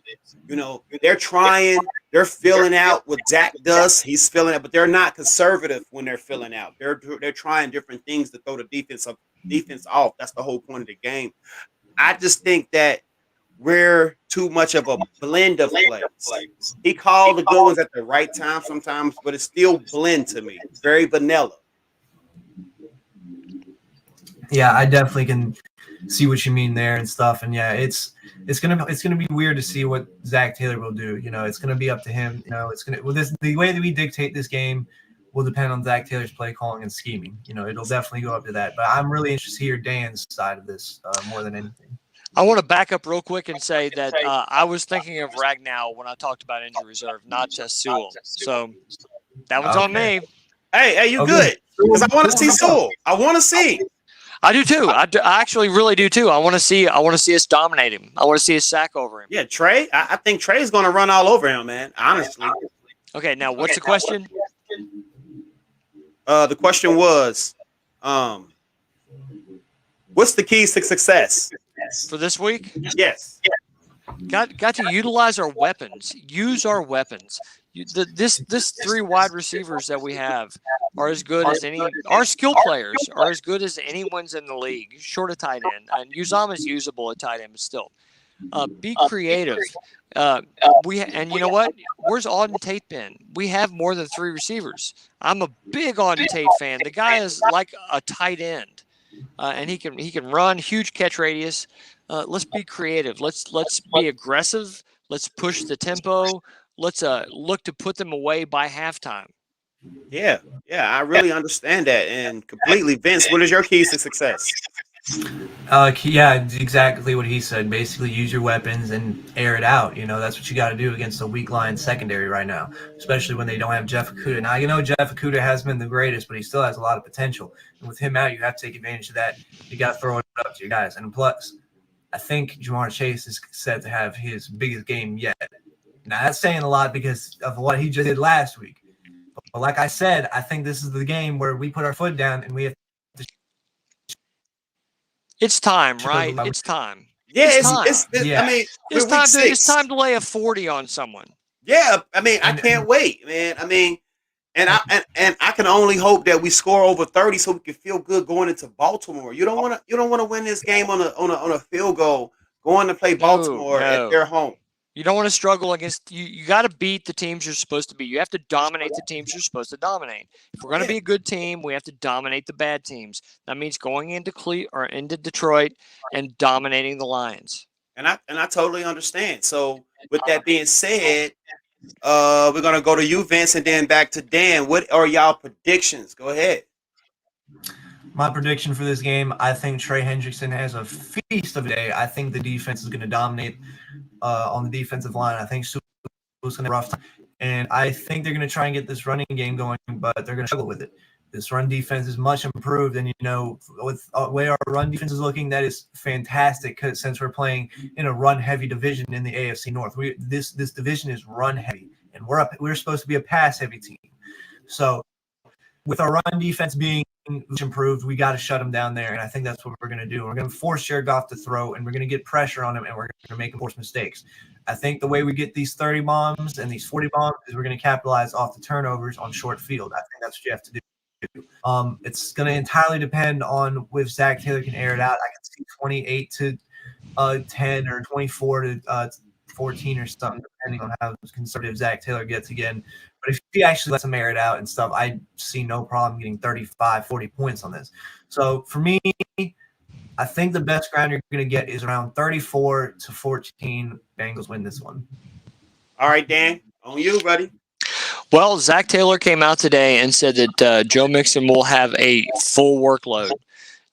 You know, they're trying, they're filling out what Zach does. He's filling out, but they're not conservative when they're filling out. They're trying different things to throw the defense off. That's the whole point of the game. I just think that we're too much of a blend of plays. He called the good ones at the right time sometimes, but it's still blend to me. It's very vanilla. Yeah, I definitely can see what you mean there and stuff. And yeah, it's gonna be weird to see what Zach Taylor will do. You know, it's gonna be up to him. You know, the way that we dictate this game will depend on Zach Taylor's play calling and scheming. You know, it'll definitely go up to that. But I'm really interested to hear Dan's side of this more than anything. I want to back up real quick and say that I was thinking of Ragnow when I talked about injury reserve, not just Sewell. So that one's on me. Hey, you good? Because I want to see Sewell. I want to see. I do too. I actually really do too. I want to see us dominate him. I want to see a sack over him. Yeah, Trey. I think Trey's going to run all over him, man. Honestly. Okay, now what's the question? The question was, what's the keys to success for this week? Yes. Got to utilize our weapons. Use our weapons. This 3 wide receivers that we have are as good as any. Our skill players are as good as anyone's in the league, short of tight end. And Uzomah is usable at tight end, but still. Be creative. And you know what? Where's Auden Tate been? We have more than 3 receivers. I'm a big Auden Tate fan. The guy is like a tight end, and he can run, huge catch radius. Let's be creative. Let's be aggressive. Let's push the tempo. Let's look to put them away by halftime. Yeah, I really understand that and completely. Vince, what is your keys to success? Yeah, exactly what he said. Basically, use your weapons and air it out. You know, that's what you got to do against a weak Lions secondary right now, especially when they don't have Jeff Okudah. Now, you know, Jeff Okudah has been the greatest, but he still has a lot of potential. And with him out, you have to take advantage of that. You got to throw it up to your guys. And plus, I think Jamar Chase is set to have his biggest game yet. Now, that's saying a lot because of what he just did last week. But like I said, I think this is the game where we put our foot down and we have to. It's time, right? It's time. Yeah, it's time. Yeah. I mean, it's time to lay a 40 on someone. Yeah, I mean, I can't wait, man. I mean, and I can only hope that we score over 30 so we can feel good going into Baltimore. You don't want to win this game on a field goal going to play Baltimore at their home. You don't want to struggle against you. You got to beat the teams you're supposed to be. You have to dominate the teams you're supposed to dominate. If we're going to be a good team, we have to dominate the bad teams. That means going into into Detroit and dominating the Lions. And I totally understand. So with that being said, we're gonna go to you, Vince, and then back to Dan. What are y'all predictions? Go ahead. My prediction for this game, I think Trey Hendrickson has a feast of a day. I think the defense is going to dominate on the defensive line. I think Su's going to have a rough time. And I think they're going to try and get this running game going, but they're going to struggle with it. This run defense is much improved. And, with the way our run defense is looking, that is fantastic since we're playing in a run-heavy division in the AFC North. This division is run-heavy, and we're supposed to be a pass-heavy team. So with our run defense being improved, we got to shut them down there, and I think that's what we're going to do. We're going to force Jared Goff to throw, and we're going to get pressure on him, and we're going to make him force mistakes. I think the way we get these 30 bombs and these 40 bombs is we're going to capitalize off the turnovers on short field. I think that's what you have to do. It's going to entirely depend on if Zach Taylor can air it out. I can see 28 to 10 or 24 to 14 or something, depending on how conservative Zach Taylor gets again. But if he actually lets him air it out and stuff, I see no problem getting 35, 40 points on this. So for me, I think the best ground you're going to get is around 34 to 14. Bengals win this one. All right, Dan, on you, buddy. Well, Zach Taylor came out today and said that Joe Mixon will have a full workload.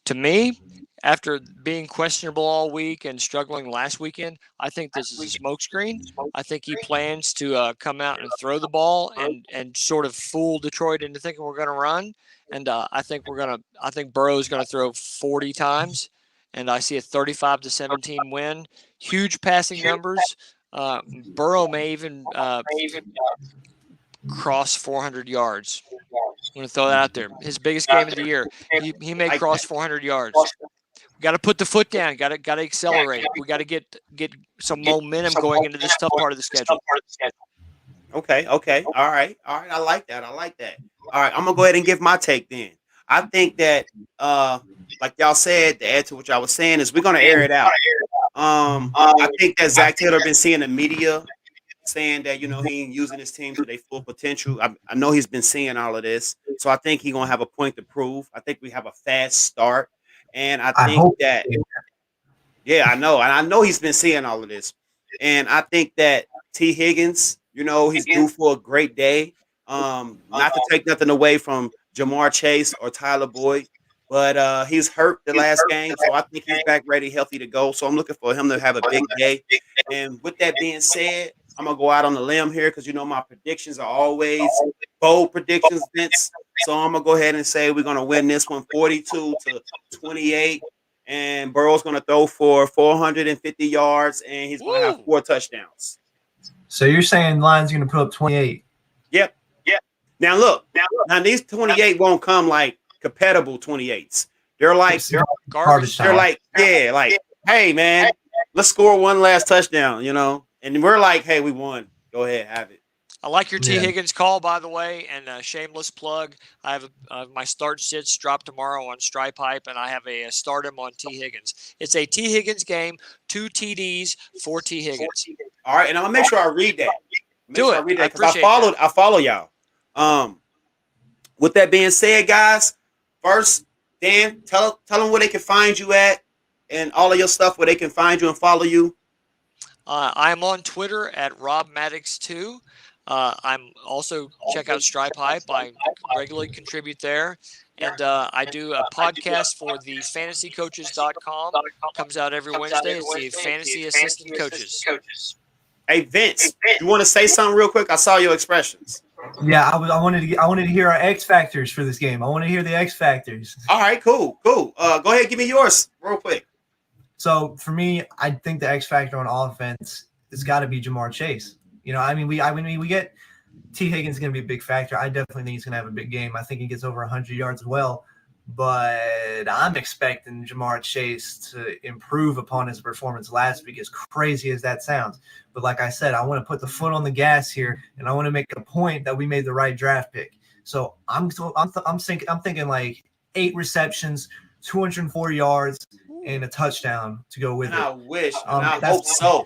To me, after being questionable all week and struggling last weekend, I think this is a smokescreen. I think he plans to come out and throw the ball and sort of fool Detroit into thinking we're going to run. And I think Burrow's going to throw 40 times, and I see a 35-17 win. Huge passing numbers. Burrow may even cross 400 yards. I'm going to throw that out there. His biggest game of the year. He may cross 400 yards. We got to put the foot down. Got to accelerate. We got to get some momentum going into this tough part of the schedule. Okay. All right. I like that. All right, I'm gonna go ahead and give my take then. I think that, like y'all said, to add to what y'all was saying, is we're gonna air it out. I think that Zach Taylor been seeing the media saying that, he ain't using his team to their full potential. I know he's been seeing all of this, so I think he's gonna have a point to prove. I think we have a fast start, and I think that, yeah, I know, and I know he's been seeing all of this, and I think that T. Higgins, he's due for a great day. Not to take nothing away from Jamar Chase or Tyler Boyd, but he's hurt the last game, so I think he's back ready, healthy to go. So I'm looking for him to have a big day. And with that being said, I'm gonna go out on the limb here because my predictions are always bold predictions, Vince. So I'm gonna go ahead and say we're gonna win this one 42-28, and Burrow's gonna throw for 450 yards, and he's gonna have 4 touchdowns. So you're saying Lions gonna put up 28? Yep. Now look, these 28 won't come like compatible 28s. They're like garbage. They're like, hey man, let's score one last touchdown, and we're like, hey, we won. Go ahead, have it. I like your T. Higgins call, by the way, and shameless plug. I have my start sits drop tomorrow on Stripe Hype, and I have a stardom on T. Higgins. It's a T. Higgins game, 2 TDs, 4 T. Higgins. All right, and I'm gonna make sure I read that. I appreciate that. I follow y'all. With that being said, guys, first, Dan, tell them where they can find you at, and all of your stuff where they can find you and follow you. I'm on Twitter at Rob Mattox 2. I'm also check out Stripe Hype. I regularly contribute there. And I do a podcast for the fantasycoaches.com. Comes out every Wednesday. It's the Fantasy Assistant Coaches. Hey, Vince, you want to say something real quick? I saw your expressions. Yeah, I wanted to hear our X factors for this game. I want to hear the X factors. All right, cool. Go ahead, give me yours real quick. So for me, I think the X factor on offense has got to be Jamar Chase. We get T. Higgins is going to be a big factor. I definitely think he's going to have a big game. I think he gets over 100 yards as well. But I'm expecting Jamar Chase to improve upon his performance last week, as crazy as that sounds. But like I said, I want to put the foot on the gas here, and I want to make a point that we made the right draft pick. So I'm thinking like 8 receptions, 204 yards, and a touchdown to go with it. I wish. I hope so.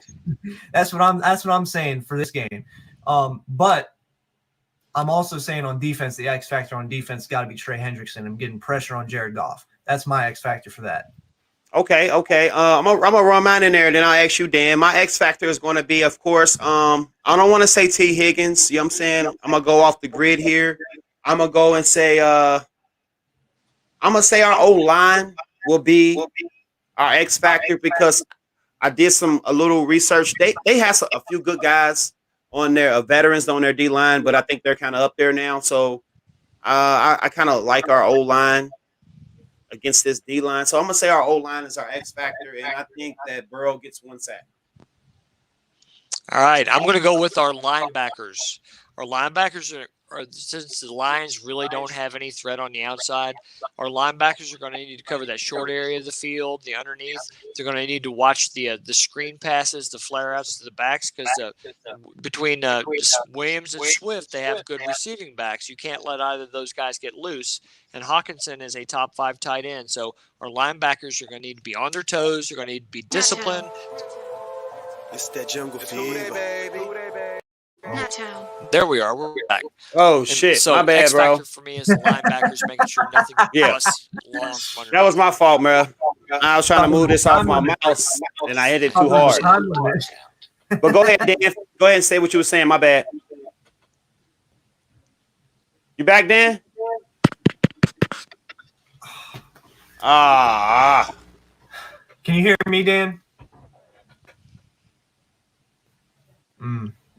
That's what I'm saying for this game. But I'm also saying on defense, the X factor on defense got to be Trey Hendrickson. I'm getting pressure on Jared Goff. That's my X factor for that. Okay. I'm gonna run mine in there, and then I'll ask you, Dan. My X factor is going to be, of course, I don't want to say T. Higgins. You know what I'm saying? I'm gonna go off the grid here. I'm gonna go and say I'm gonna say our O-line will be our X factor because I did a little research. They have a few good guys on their veterans on their D line, but I think they're kind of up there now. So I kind of like our O line against this D line. So I'm gonna say our O line is our X factor, and I think that Burrow gets 1 sack. All right, I'm going to go with our linebackers. Our linebackers are since the Lions really don't have any threat on the outside, our linebackers are going to need to cover that short area of the field, the underneath. They're going to need to watch the screen passes, the flare outs to the backs, because between Williams and Swift, they have good receiving backs. You can't let either of those guys get loose. And Hawkinson is a top 5 tight end. So our linebackers are going to need to be on their toes. They're going to need to be disciplined. It's that jungle fever, baby. There we are. We're back. Oh, shit. So my bad, X bro. factor for me is the linebackers making sure nothing busts long from under. That was my fault, bro. I was trying to move this off my mouse, and I hit it too hard. But go ahead, Dan. Go ahead and say what you were saying. My bad. You back, Dan? Can you hear me, Dan?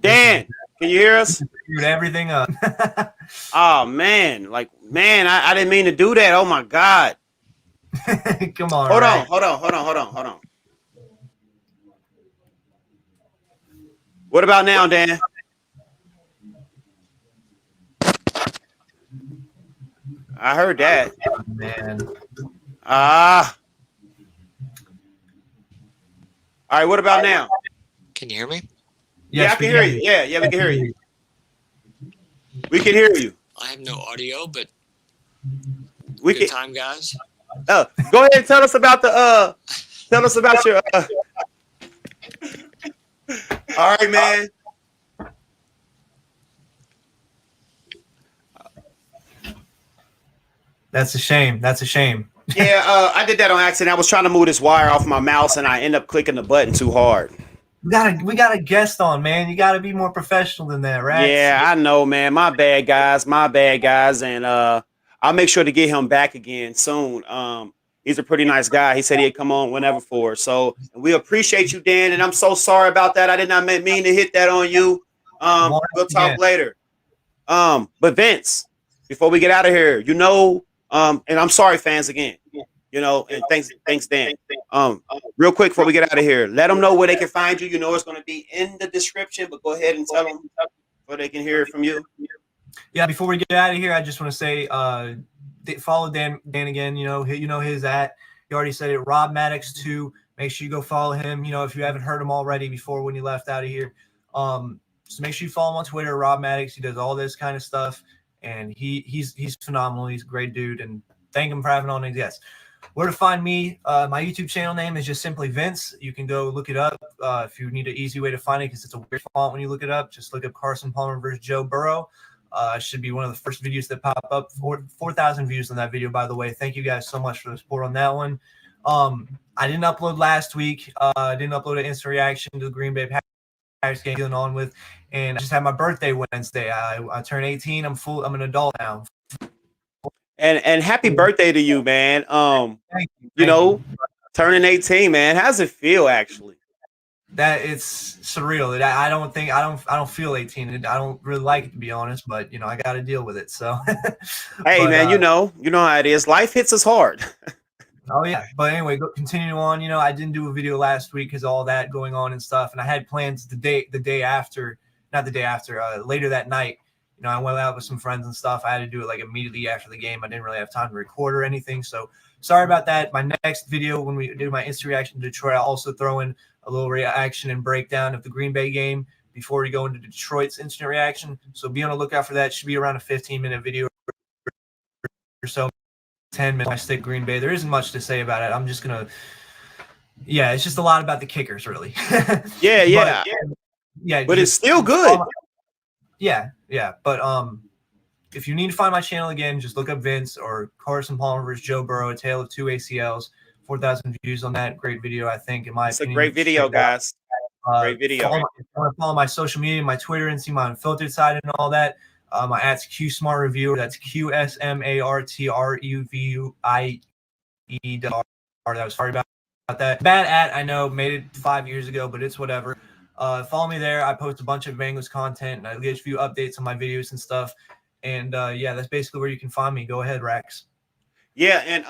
Dan, can you hear us? Screwed everything up. Oh man, I didn't mean to do that. Oh my God. Come on. Hold on. What about now, Dan? I heard that. Oh, man. All right, what about now? Can you hear me? Yes, I can hear you. Yeah, we can hear you. We can hear you. I have no audio, but We good can. time, guys. Go ahead and tell us about the. Tell us about your. All right, man. That's a shame. Yeah, I did that on accident. I was trying to move this wire off my mouse, and I ended up clicking the button too hard. We got a guest on, man. You got to be more professional than that, right? Yeah, I know, man. My bad, guys. And I'll make sure to get him back again soon. He's a pretty nice guy. He said he'd come on whenever for us. So we appreciate you, Dan. And I'm so sorry about that. I did not mean to hit that on you. We'll talk later. But Vince, before we get out of here, and I'm sorry, fans, again. And thanks, Dan. Real quick before we get out of here, let them know where they can find you. It's going to be in the description, but go ahead and tell them so they can hear it from you. Yeah, before we get out of here, I just want to say, follow Dan again. You know his at. He already said it. Rob Mattox 2. Make sure you go follow him. If you haven't heard him already before when you left out of here, so make sure you follow him on Twitter, Rob Mattox. He does all this kind of stuff, and he's phenomenal. He's a great dude, and thank him for having on his guests. Where to find me? My YouTube channel name is just simply Vince. You can go look it up if you need an easy way to find it because it's a weird font when you look it up. Just look up Carson Palmer versus Joe Burrow. Should be one of the first videos that pop up. 4,000 views on that video, by the way. Thank you guys so much for the support on that one. I didn't upload last week. I didn't upload an instant reaction to the Green Bay Packers game dealing on with, and I just had my birthday Wednesday. I turned 18. I'm an adult now. And happy birthday to you, man. Thank you. Turning 18, man. How's it feel actually? That it's surreal. I don't feel 18. I don't really like it, to be honest, but I got to deal with it. So hey, man, you know how it is. Life hits us hard. Oh yeah. But anyway, continuing on, I didn't do a video last week because all that going on and stuff, and I had plans later that night. I went out with some friends and stuff. I had to do it immediately after the game. I didn't really have time to record or anything. So sorry about that. My next video, when we do my instant reaction to Detroit, I'll also throw in a little reaction and breakdown of the Green Bay game before we go into Detroit's instant reaction. So be on the lookout for that. It should be around a 15-minute video or so. 10 minutes. I stick Green Bay. There isn't much to say about it. I'm just going to – yeah, it's just a lot about the kickers, really. Yeah. But it's still good. Yeah. But if you need to find my channel again, just look up Vince or Carson Palmer versus Joe Burrow, A Tale of Two ACLs. 4,000 views on that. Great video, I think, in my opinion. It's a great video, guys. Great video. If you want to follow my social media, my Twitter, and see my unfiltered side and all that, My at's Q Smart Reviewer. That's QSMARTREVUIE. That was sorry about that. Bad at, I know, made it 5 years ago, but it's whatever. Follow me there. I post a bunch of Bengals content, and I get a few updates on my videos and stuff. And yeah, that's basically where you can find me. Go ahead, Raxx. Yeah, and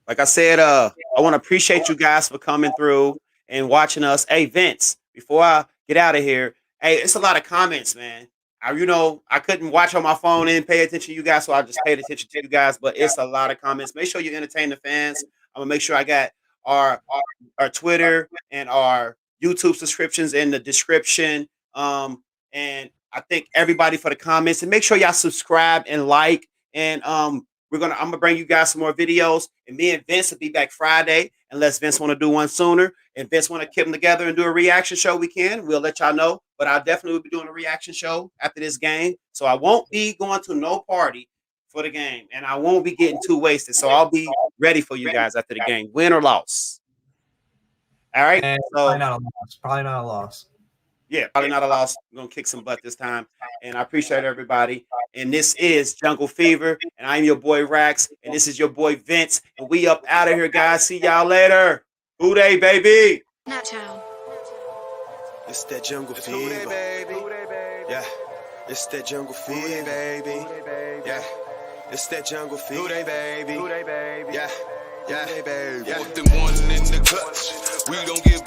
like I said, I want to appreciate you guys for coming through and watching us. Hey, Vince, before I get out of here, hey, it's a lot of comments, man. I couldn't watch on my phone and pay attention to you guys, so I just paid attention to you guys. But it's a lot of comments. Make sure you entertain the fans. I'm gonna make sure I got our Twitter and our YouTube subscriptions in the description. And I thank everybody for the comments. And make sure y'all subscribe and like. And I'm gonna bring you guys some more videos. And me and Vince will be back Friday, unless Vince want to do one sooner. And Vince want to keep them together and do a reaction show, we can. We'll let y'all know. But I definitely will be doing a reaction show after this game. So I won't be going to no party for the game. And I won't be getting too wasted. So I'll be ready for you guys after the game, win or loss. All right. And so probably not a loss. Probably not a loss. Yeah, probably not a loss. We're going to kick some butt this time. And I appreciate everybody. And this is Jungle Fever. And I'm your boy Raxx. And this is your boy Vince. And we up out of here, guys. See y'all later. Whobey, baby. Nacho. It's that jungle fever, baby. Yeah, it's that jungle fever, baby. Yeah, it's that jungle fever, baby. Yeah, yeah, baby. More than one in the clutch. We don't give